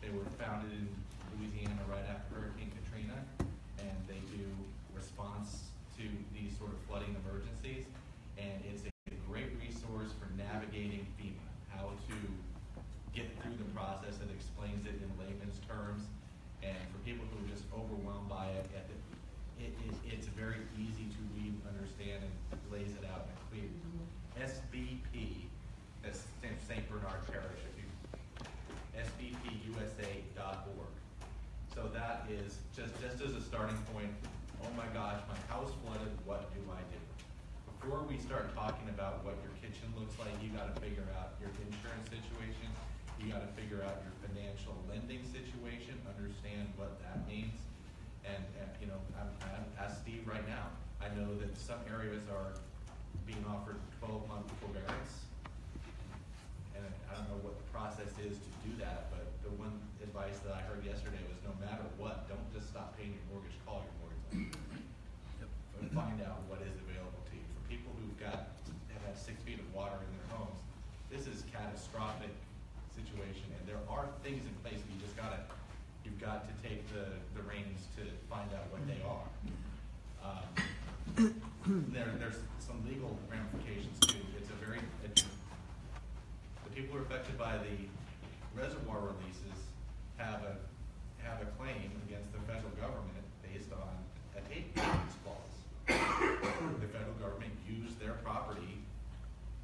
They were founded in Louisiana right after Hurricane Katrina, and they do response to these sort of flooding emergencies. And it's a great resource for navigating FEMA, how to get through the process. It explains it in layman's terms. And for people who are just overwhelmed by it, it's very easy to read and understand, and lays it out in a clear. SBP, that's St. Bernard Parish, sbpusa.org. So that is just as a starting point. Oh my gosh, my house flooded, what do I do? Before we start talking about what your kitchen looks like, you got to figure out your insurance situation. You got to figure out your financial lending situation, understand what that means. And you know, I'm ask Steve right now. I know that some areas are being offered 12-month forbearance. And I don't know what the process is to do that, but the one advice that I heard yesterday was no matter what, don't just stop paying your mortgage, call your mortgage lender. But find out what is available to you. For people have had 6 feet of water in their homes, this is catastrophic situation, and there are things in place, but you've got to take the reins to find out what they are. There's some legal ramifications too. The people who are affected by the reservoir releases have a claim against the federal government based on a tape clause. The federal government used their property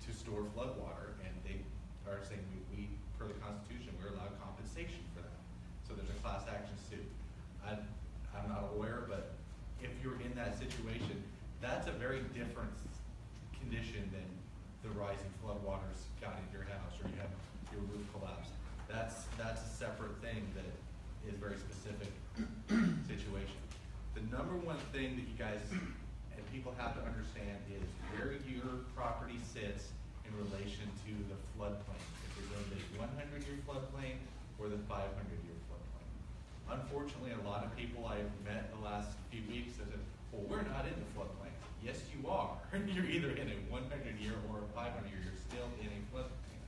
to store floodwater, and they are saying we per the Constitution, we're allowed compensation for that. So there's a class action suit. I'm not aware, but if you're in that situation, that's a very different condition than the rising floodwaters got into your house, or you have your roof collapse. That's a separate thing that is very specific situation. The number one thing that you guys and people have to understand is where your property sits in relation to the floodplain. If you're in the 100-year floodplain or the 500-year floodplain. Unfortunately, a lot of people I've met the last few weeks have said, well, we're not in the floodplain. Yes, you are. You're either in a 100-year or a 500-year. You're still in a floodplain.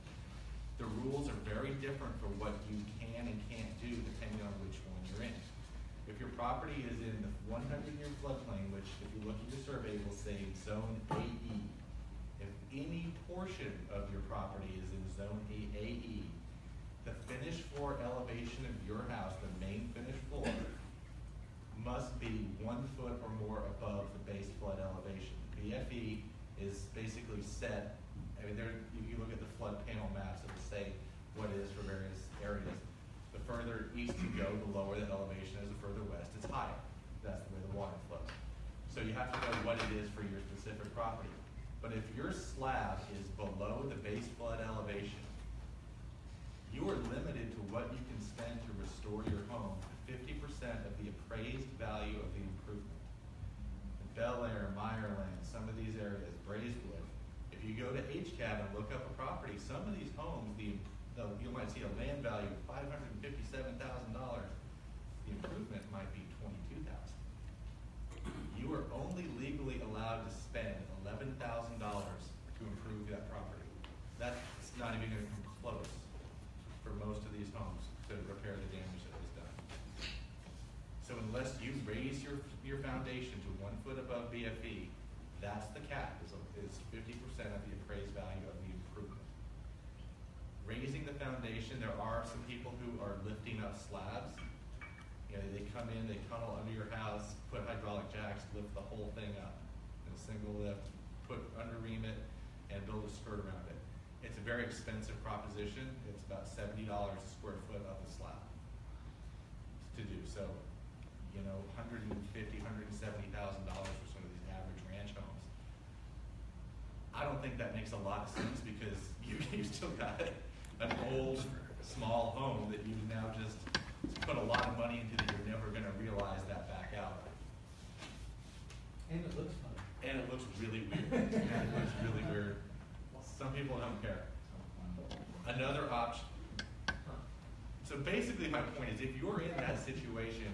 The rules are very different for what you can and can't do depending on which one you're in. If your property is in the 100-year floodplain, which if you look at your survey will say Zone AE, if any portion of your property is in Zone AE, the finished floor elevation of your house, the main finished floor, must be 1 foot or more above the base flood elevation. BFE is basically set. I mean, if you look at the flood panel maps, it will say what it is for various areas. The further east you go, the lower the elevation is. The further west, it's higher. That's the way the water flows. So you have to know what it is for your specific property. But if your slab is below the base flood elevation, you are limited to what you can spend to restore your home to 50% of the appraised value of the improvement. In Bel Air, Meyerland, some of these areas, Braeswood, if you go to HCAD and look up a property, some of these homes, you might see a land value of $557,000. The improvement might be $22,000. You are only legally allowed to spend $11,000 to improve that property. That's not even going to come close for most of these homes to repair the damage that was done. So unless you raise your foundation to 1 foot above BFE, that's the cap, is 50% of the appraised value of the improvement. Raising the foundation, there are some people who are lifting up slabs. You know, they come in, they tunnel under your house, put hydraulic jacks, lift the whole thing up in a single lift, underream it, and build a skirt around it. It's a very expensive proposition. It's about $70 a square foot of the slab to do. So, you know, $150,000, $170,000 for some of these average ranch homes. I don't think that makes a lot of sense because you still got an old, small home that you've now just put a lot of money into that you're never going to realize that back out. And it looks funny. And it looks really weird. And it looks really weird. Some people don't care. Another option. So basically my point is if you're in that situation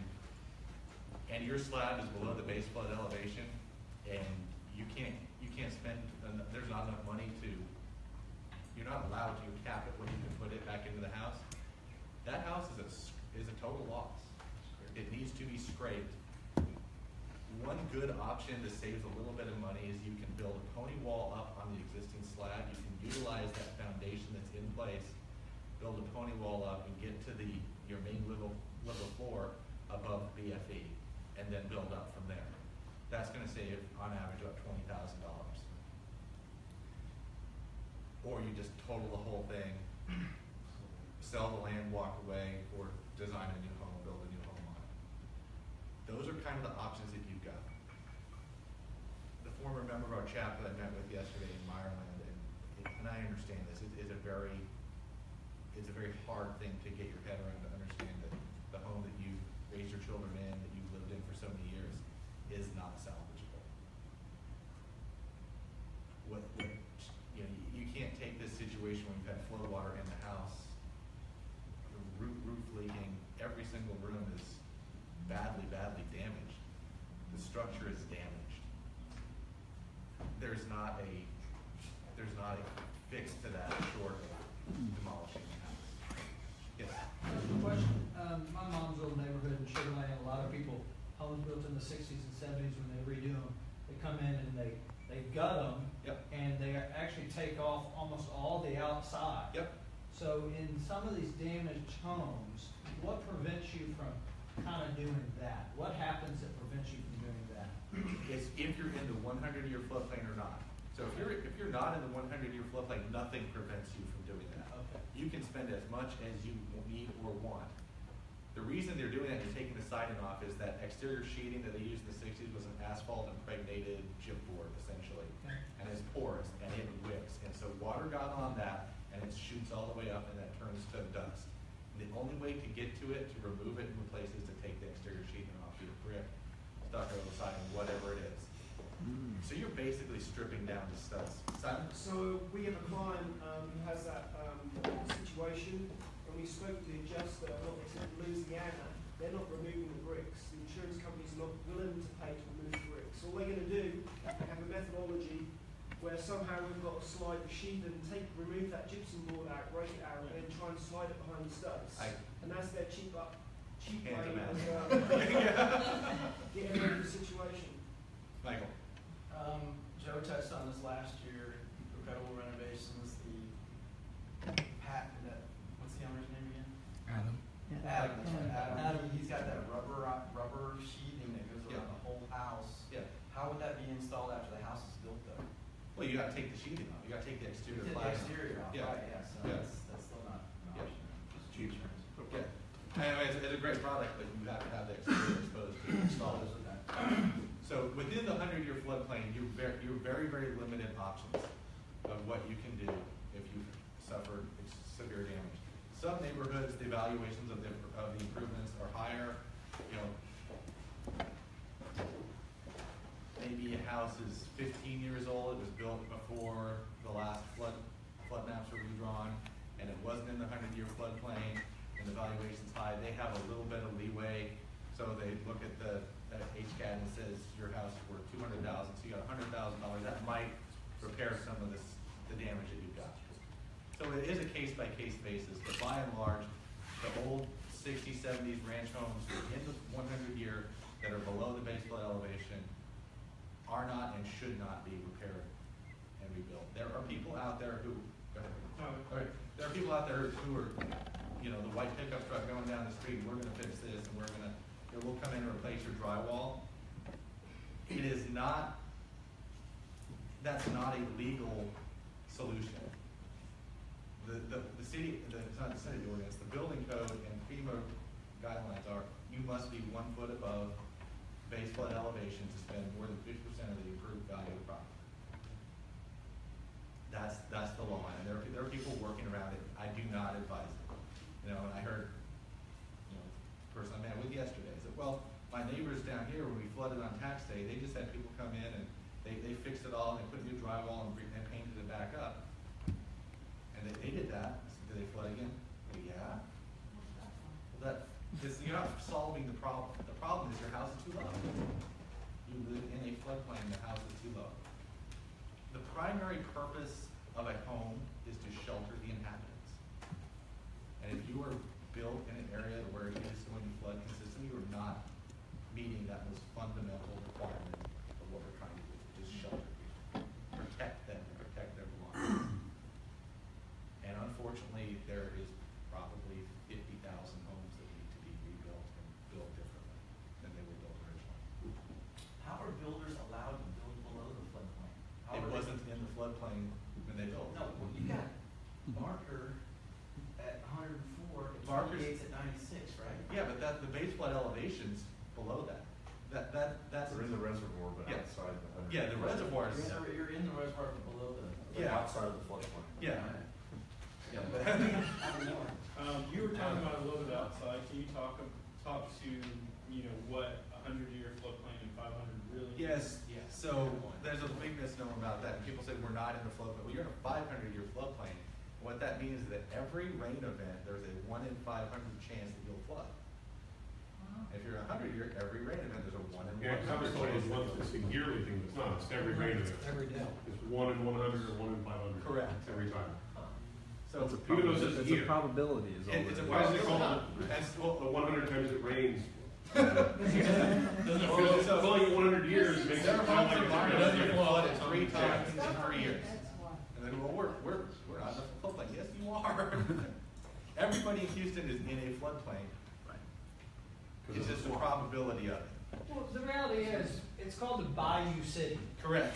and your slab is below the base flood elevation and you can't spend, there's not enough money you're not allowed to cap it when you can put it back into the house. That house is a is a total loss. It needs to be scraped. One good option that saves a little bit of money is you can build a pony wall up on the existing slab. You can utilize that foundation that's in place, build a pony wall up and get to your main level floor above BFE, and then build up from there. That's gonna save, on average, about $20,000. Or you just total the whole thing, sell the land, walk away, or design a new home, build a new home on it. Those are kind of the options that you've got. The former member of our chapter that I met with yesterday in Ireland, and I understand this, it's a very hard thing to get your head around, to understand that the home that you raised your children in, that you've lived in for so many years, is not salvageable. You can't take this situation when you've had flow water in the house, the roof leaking, every single room is badly damaged. The structure is damaged. There's not a fix to that short of demolishing the house. Yes? Question. My mom's old neighborhood in Sugar Land, a lot of people, homes built in the 60s and 70s, when they redo them, they come in and they gut them, Yep. and they actually take off almost all the outside. Yep. So in some of these damaged homes, what prevents you from kind of doing that? What happens that prevents you from doing that? It's if you're in the 100-year floodplain or not. So if you're not in the 100-year floodplain, nothing prevents you from doing that. Okay. You can spend as much as you need or want. The reason they're doing that and taking the siding off is that exterior sheeting that they used in the 60s was an asphalt impregnated chipboard, essentially. Okay. And it's porous and it wicks. And so water got on that and it shoots all the way up and that turns to dust. And the only way to get to it, to remove it and replace it, is to take the exterior sheeting off, either brick, stucco, siding, whatever it is. So you're basically stripping down the studs. Simon? So we have a client who has that situation. When we spoke to the adjuster, in Louisiana, they're not removing the bricks. The insurance company's not willing to pay to remove the bricks. All they're going to do, they have a methodology where somehow we've got to slide the sheet and remove that gypsum board out, break it out, and then try and slide it behind the studs. And that's their cheap way of getting rid of the situation. Michael? Joe touched on this last year, incredible renovations, what's the owner's name again? Adam. Adam, that's right, Adam. He's got that rubber sheathing that goes around the whole house. Yeah. How would that be installed after the house is built though? Well, you got to take the sheething off. You got to take the exterior The plastic. exterior off, Yeah. right, yeah, so Yeah. that's still not an Yeah. option. Just Cheap. insurance. Yeah. Anyway, it's a great product, but you have to have the exterior exposed to install it. So within the 100-year floodplain, you're very limited options of what you can do if you suffered severe damage. Some neighborhoods, the evaluations of the improvements are higher. You know, maybe a house is 15 years old. It was built before the last flood maps were redrawn, and it wasn't in the 100-year floodplain, and the valuation's high. They have a little bit of leeway, so they look at the HCAD and says your house is worth $200,000, so you got $100,000. That might repair some of the damage that you've got. So it is a case-by-case basis, but by and large, the old 60s, 70s ranch homes in the 100-year that are below the base flood elevation are not and should not be repaired and rebuilt. There are people out there who, go ahead. All right. There are people out there who are, the white pickup truck going down the street, we're gonna fix this, and we'll come in and replace your drywall. It is not, that's not a legal solution. The city, it's not the city ordinance, the building code and FEMA guidelines are, you must be 1 foot above base flood elevation to spend more than 50% of the approved value of the property. That's the law, and there are people working around it. I do not advise it. And I heard, the person I met with yesterday said, well, my neighbors down here, when we flooded on tax day, they just had people come in and they fixed it all and they put new drywall and painted it back up. And they did that. I said, did they flood again? Well, yeah. Well, you're not solving the problem. The problem is your house is too low. You live in a floodplain, the house is too low. The primary purpose of a home is to shelter the inhabitants. And if you are built in an area where you that most fundamental requirement of what we're trying to do, just shelter people, protect them, and protect their belongings. And unfortunately, there is probably 50,000 homes that need to be rebuilt and built differently than they were built originally. How are builders allowed to build below the floodplain? How It are they- wasn't in the floodplain when they built. No, well, you got Barker at 104, and Barker's- 28's at 96, right? Yeah, but the base flood elevation's below that. That's. They're in the reservoir, but Yeah. outside the 100. Yeah, the reservoirs. You're in the reservoir but below the. Yeah. Outside of the floodplain. Yeah. Yeah. You were talking about a little bit outside. Can you talk to, you know, what a 100-year floodplain and 500 really? Yes, so there's a big misnomer about that. And people say we're not in the floodplain. Well, you're in a 500-year floodplain. What that means is that every rain event, there's a 1 in 500 chance that you'll flood. If you're a 100-year, every rain event, there's a 1 in 100 Yeah, chance. floodplain is one, it's a yearly thing, it's not, it's every rain event. Every day. It's 1 in 100 or 1 in 500. Correct. Every time. So Even though it's just a It's year. a probability is all it's a it is. Why is it called, That's, well, the 100 times it rains? Doesn't Well, feel so- Flowing 100 years makes it there are sound homes like in it's Barker gonna that be get a flooded flood. 3 times in That's 3 years. That's why. And then, well, we're not in the floodplain. Yes, you are. Everybody in Houston is in a floodplain. It's just the probability of it. Well, the reality is, it's called the Bayou City. Correct.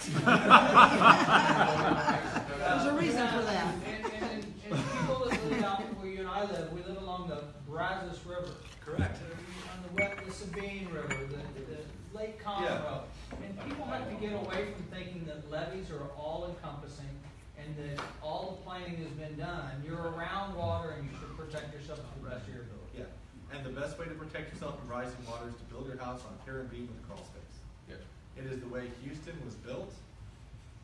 There's a reason for that. And people that live out where you and I live, we live along the Brazos River. Correct. On the Sabine River, the Lake Yeah. Conroe. And people have to get away from thinking that levees are all encompassing and that all the planning has been done. You're around water and you should protect yourself to the best of your ability. Yeah. And the best way to protect yourself from rising water is to build your house on pier and beam with a crawl space. Yes. It is the way Houston was built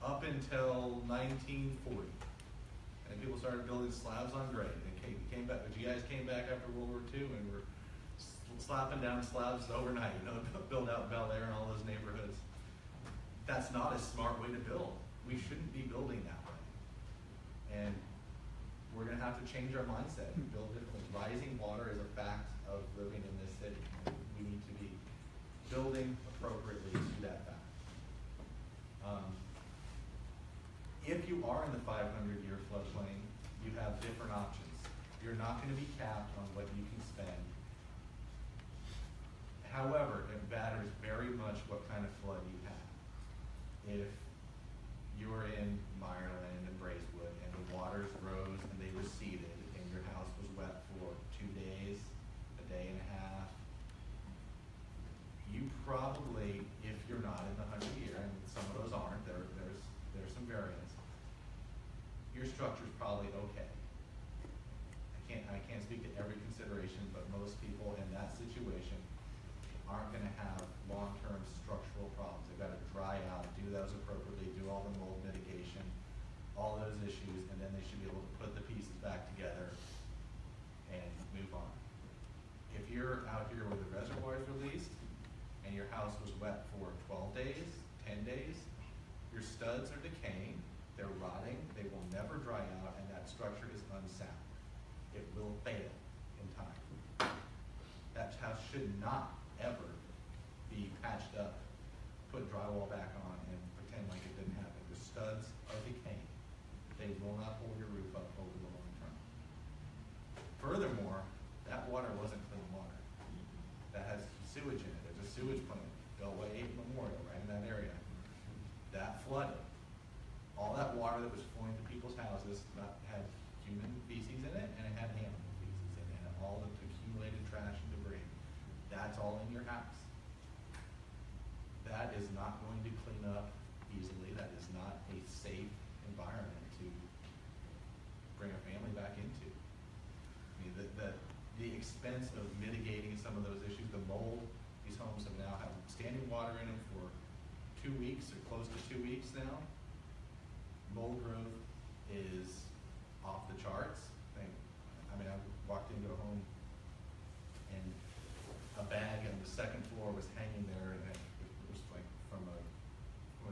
up until 1940. And people started building slabs on grade. They came back, the GIs came back after World War II and were slapping down slabs overnight, you know, build out Bel Air and all those neighborhoods. That's not a smart way to build. We shouldn't be building that way. And we're gonna have to change our mindset and build differently. Rising water is a fact of living in this city. We need to be building appropriately to that fact. If you are in the 500-year floodplain, you have different options. You're not gonna be capped on what you can spend. However, it matters very much what kind of flood you have. If you're in Meyerland and Bracewood and the waters rose and they receded and your house was wet for 2 days, a day and a half, you probably, if you're not in the 100-year, and some of those aren't, there's some variance, your structure's probably okay. I can't speak to every consideration, but most people in that situation aren't gonna have long-term structural problems. They've gotta dry out, do those appropriately, do all the mold mitigation, all those issues, and then they should be able to put the pieces back together and move on. If you're out here where the reservoir is released and your house was wet for 12 days, 10 days, your studs are decaying, they're rotting, they will never dry out, and that structure is unsound. It will fail in time. That house should not ever be patched up, put drywall back on, and pretend like it didn't happen. The studs are decaying. They will not hold your roof up over the long term. Furthermore, that water wasn't clean water. That has sewage in it. There's a sewage plant, Beltway 8 Memorial, right in that area. That flooded. All that water that was flowing to people's houses had human feces in it, and it had animal feces in it, and all the accumulated trash and debris. That's all in your house. That is not going to clean up easily. That is not a safe environment to bring a family back into. I mean, the expense of mitigating some of those issues, the mold, these homes have now had standing water in them for 2 weeks or close to 2 weeks now. Mold growth is off the charts. I mean, I walked into a home and a bag on the second floor was hanging there, and it was like from a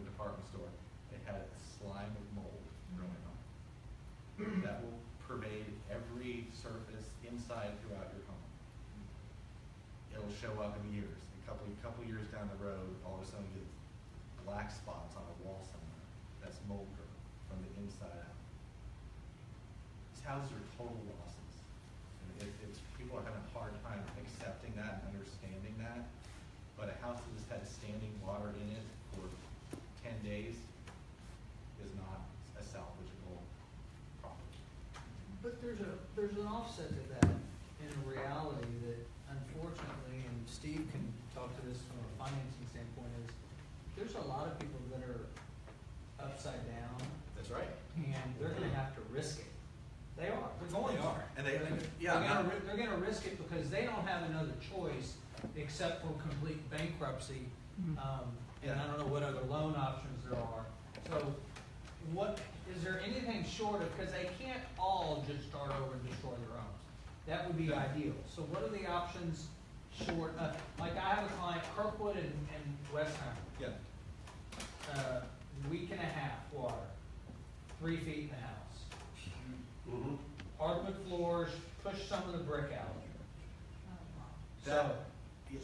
department store. It had a slime of mold growing on it. That will pervade every surface inside throughout your home. It'll show up in years. couple years down the road, all of a sudden you get black spots on a wall somewhere. That's mold growth from the inside out. These houses are total losses. And people are having a hard time accepting that and understanding that. But a house that has had standing water in it for 10 days is not a salvageable property. But there's an offset to that in a reality that unfortunately, and Steve can talk to this from a financing standpoint, is there's a lot of people that are upside down That's right. and they're gonna have to risk it. They are, they're going to. And They're gonna risk it because they don't have another choice except for complete bankruptcy. And I don't know what other loan options there are. So is there anything short of, because they can't all just start over and destroy their homes. That would be ideal. So what are the options short of, like I have a client, Kirkwood and Westheimer. Yeah. Week and a half water, 3 feet in the house. Mm-hmm. Hardwood floors, push some of the brick out.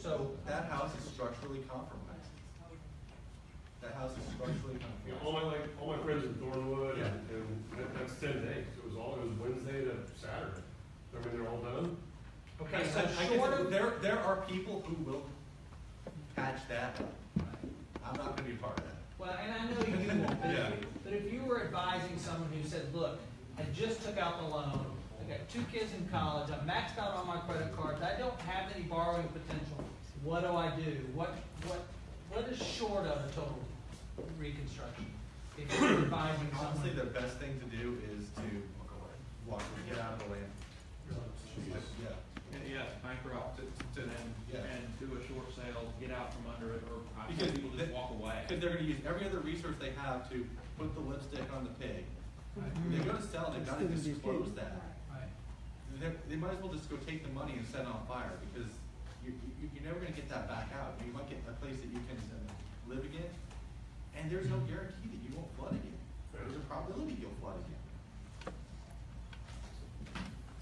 So that house is structurally compromised. That house is structurally You know, compromised. all my friends in Thornwood, Yeah. and that's 10 days. It was Wednesday to Saturday. I mean, they're all done. Okay, I so guess short of, there are people who will patch that up. I'm not gonna be a part of that. well, and I know you won't, Yeah. but if you were advising someone who said, look, I just took out the loan, I got 2 kids in college, I'm maxed out on my credit cards, I don't have any borrowing potential, what do I do? What is short of a total reconstruction? If you're advising Honestly, someone. the best thing to do is to get out of the land. Yeah. Yeah, bankrupt to then, Yeah. and do a short sale, get out from under it, or I've Because seen people just walk away. Because they're gonna use every other resource they have to put the lipstick on the pig. They're gonna sell, they've gotta disclose that. Right. They might as well just go take the money and set it on fire, because you're never gonna get that back out. You might get a place that you can live again, and there's no guarantee that you won't flood again. There's a probability you'll flood again.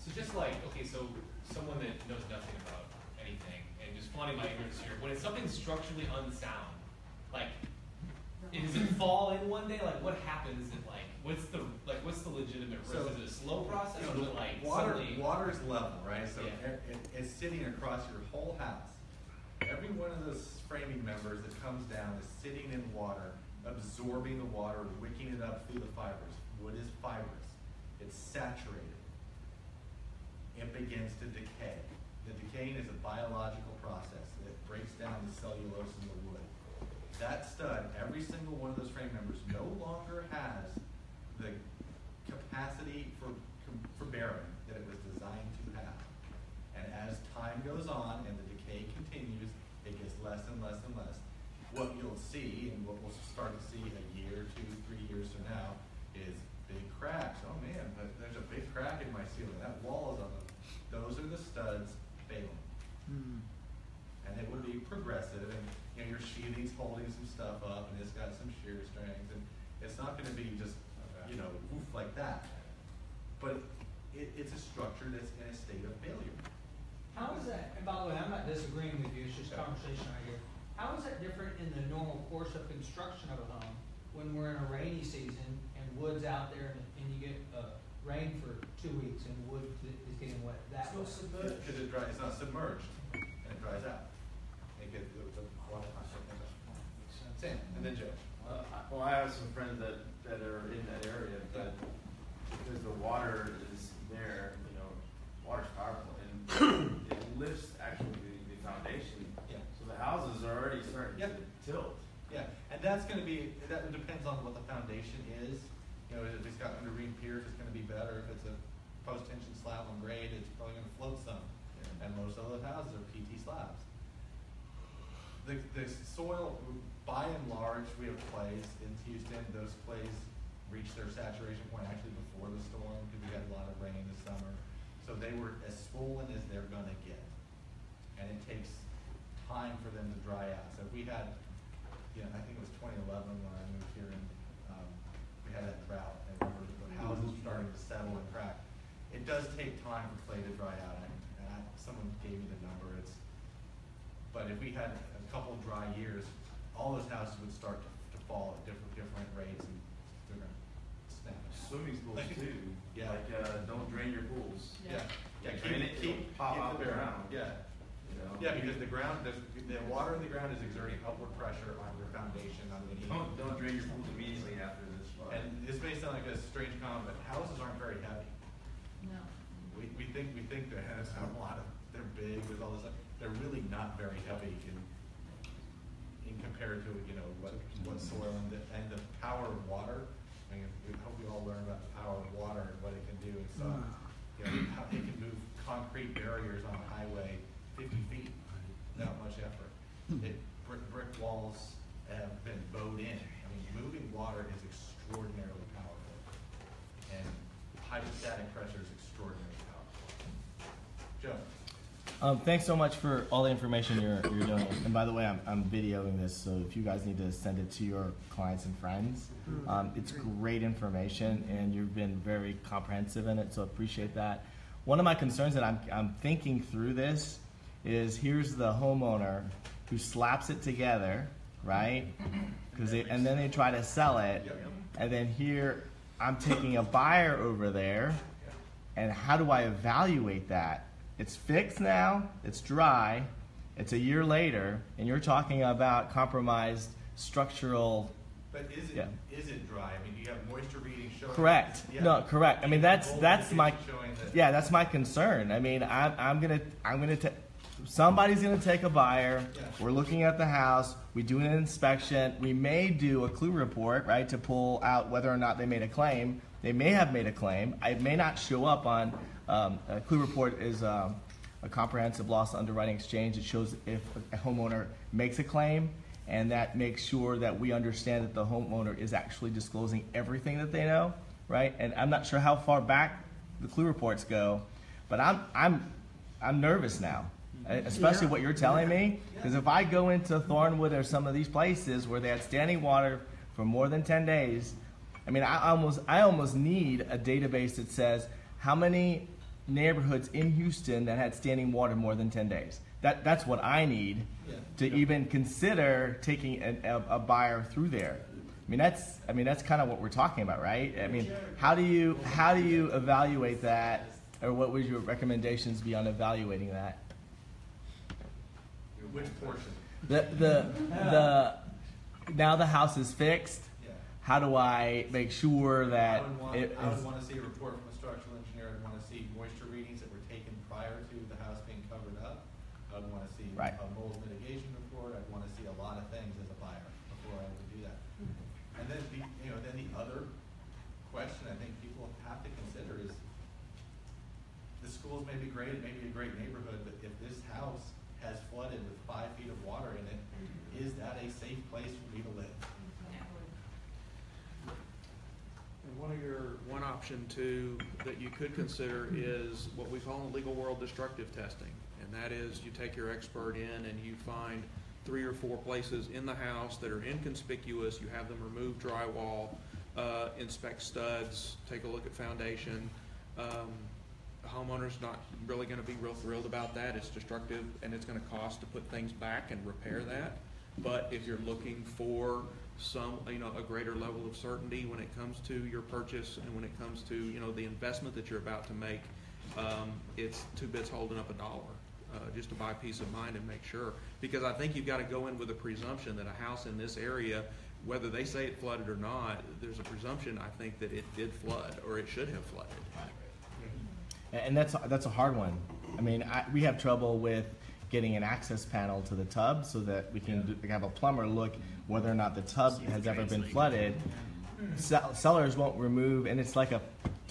So just like, okay, so someone that knows nothing about anything, and just flaunting my ignorance here, when it's something structurally unsound, like, does it fall in one day? Like, what happens? And what's the legitimate risk? So, is it a slow process, or is it like suddenly? Water is level, right? So Yeah. it's sitting across your whole house. Every one of those framing members that comes down is sitting in water, absorbing the water, wicking it up through the fibers. Wood is fibrous. It's saturated. It begins to decay. The decaying is a biological process that breaks down the cellulose in the wood. That stud, every single one of those frame members, no longer has the capacity for bearing that it was designed to have. And as time goes on and the decay continues, it gets less and less and less. What you'll see, and what we'll start to see a year, 2, 3 years from now, is big cracks. Oh man, there's a big crack in my ceiling. That wall is on the. Those are the studs failing. And it would be progressive, and your sheathing's holding some stuff up, and it's got some shear strength, and it's not going to be just woof like that. But it's a structure that's in a state of failure. How is that, and by the way, I'm not disagreeing with you, it's just conversation right here. How is that different in the normal course of construction of a home when we're in a rainy season and wood's out there and you get rain for 2 weeks and wood is getting wet? That It's not way. submerged. Because it's not submerged, and it dries out. It gets the water content. Sam, and then Joe. Well, I have some friends that are in that area, but because the water is there, water's powerful, and it lifts actually the foundation. Yeah. So the houses are already starting Yep. to tilt. Yeah, and that depends on what the foundation is. If it's got undergreen piers, it's going to be better. If it's a post-tension slab on grade, it's probably going to float some. And most of those houses are PT slabs. The soil, by and large, we have clays in Houston. Those clays reached their saturation point actually before the storm because we had a lot of rain this summer. So they were as swollen as they're going to get. And it takes time for them to dry out. So if we had, I think it was 2011 when I moved here, and we had that drought, and the houses were starting to settle and crack. It does take time for clay to dry out, and someone gave me the number. But but if we had a couple dry years, all those houses would start to fall at different rates, and they're gonna snap. Swimming pools too. Yeah. Like, don't drain your pools. Yeah. Yeah, Drain it, it'll pop out the ground. Yeah. You know? Yeah, because the water in the ground is exerting upward pressure on your foundation, on the. Don't drain your pools immediately after this flood. And this may sound like a strange comment, but houses aren't very heavy. No. We think they have a lot of, they're big with all this stuff. They're really not very heavy in compared to, you know, what soil and the power of water. I mean, we hope we all learn about the power of water and what it can do. And so, you know, how it can move concrete barriers on a highway 50 feet without much effort. Brick walls have been bowed in. I mean, moving water is extraordinarily powerful, and hydrostatic pressure is extraordinarily powerful. Joe. Thanks so much for all the information you're doing. And by the way, I'm videoing this, so if you guys need to send it to your clients and friends, it's great information, and you've been very comprehensive in it, so appreciate that. One of my concerns that I'm thinking through this is, here's the homeowner who slaps it together, right? And then they try to sell it, and then here I'm taking a buyer over there, and how do I evaluate that? It's fixed now, it's dry, it's a year later, and you're talking about compromised structural. But is it dry? I mean, do you have moisture readings showing? Correct. Yeah. No, correct. I mean, that's my that. that's my concern. I mean, somebody's gonna take a buyer. Yeah. We're looking at the house. We do an inspection. We may do a clue report, right, to pull out whether or not they made a claim. They may have made a claim. It may not show up on a clue report is a comprehensive loss underwriting exchange. It shows if a homeowner makes a claim, and that makes sure that we understand that the homeowner is actually disclosing everything that they know, right? And I'm not sure how far back the clue reports go, but I'm nervous now, especially what you're telling me, because if I go into Thornwood or some of these places where they had standing water for more than 10 days, I mean, I almost need a database that says how many neighborhoods in Houston that had standing water more than 10 days. That's what I need to even consider taking a buyer through there. I mean, that's kind of what we're talking about, right? I mean, how do you evaluate that, or what would your recommendations be on evaluating that? Which portion? Now the house is fixed. How do I make sure that I would want to see a report from a structural engineer. I'd want to see moisture readings that were taken prior to the house being covered up. I would want to see a mold mitigation report. I'd want to see a lot of things as a buyer before I would do that. And then the other question I think people have to consider is, the schools may be great, it may be a great neighborhood, but if this house has flooded with 5 feet of water in it, is that a safe place for me to live? One option too that you could consider is what we call in the legal world destructive testing, and that is you take your expert in and you find 3 or 4 places in the house that are inconspicuous. You have them remove drywall, inspect studs, take a look at foundation. The homeowner's not really going to be real thrilled about that. It's destructive, and it's going to cost to put things back and repair that. But if you're looking for a greater level of certainty when it comes to your purchase and when it comes to, the investment that you're about to make, it's 2 bits holding up a dollar, just to buy peace of mind and make sure. Because I think you've got to go in with a presumption that a house in this area, whether they say it flooded or not, there's a presumption, I think, that it did flood or it should have flooded. And that's a hard one. I mean, we have trouble with getting an access panel to the tub so that we can have a plumber look whether or not the tub has ever been flooded. Sellers won't remove, and it's like a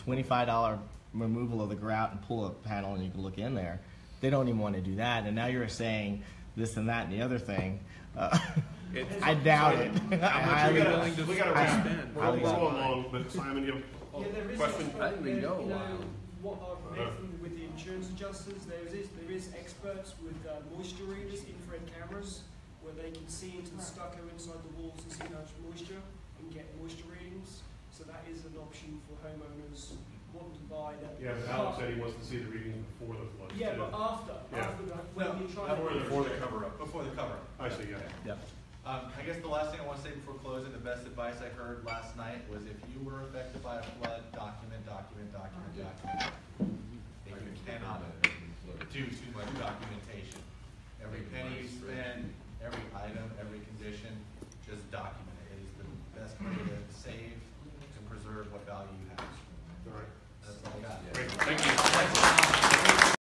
$25 removal of the grout and pull a panel and you can look in there. They don't even want to do that, and now you're saying this and that and the other thing. I doubt it. We got to wrap. We're going along, but Simon, you have a question? What I've read with the insurance adjusters, there is experts with moisture readers, infrared cameras, where they can see into the stucco inside the walls and see how much moisture and get moisture readings. So that is an option for homeowners wanting to buy that. Yeah, but Alex said he wants to see the readings before the flood. Yeah, but after you're trying to. Before the cover up. Before the cover. I see, yeah. Yep. I guess the last thing I want to say before closing, the best advice I heard last night was if you were affected by a flood, document. And you cannot do too much documentation. Every penny you spend, every item, every condition,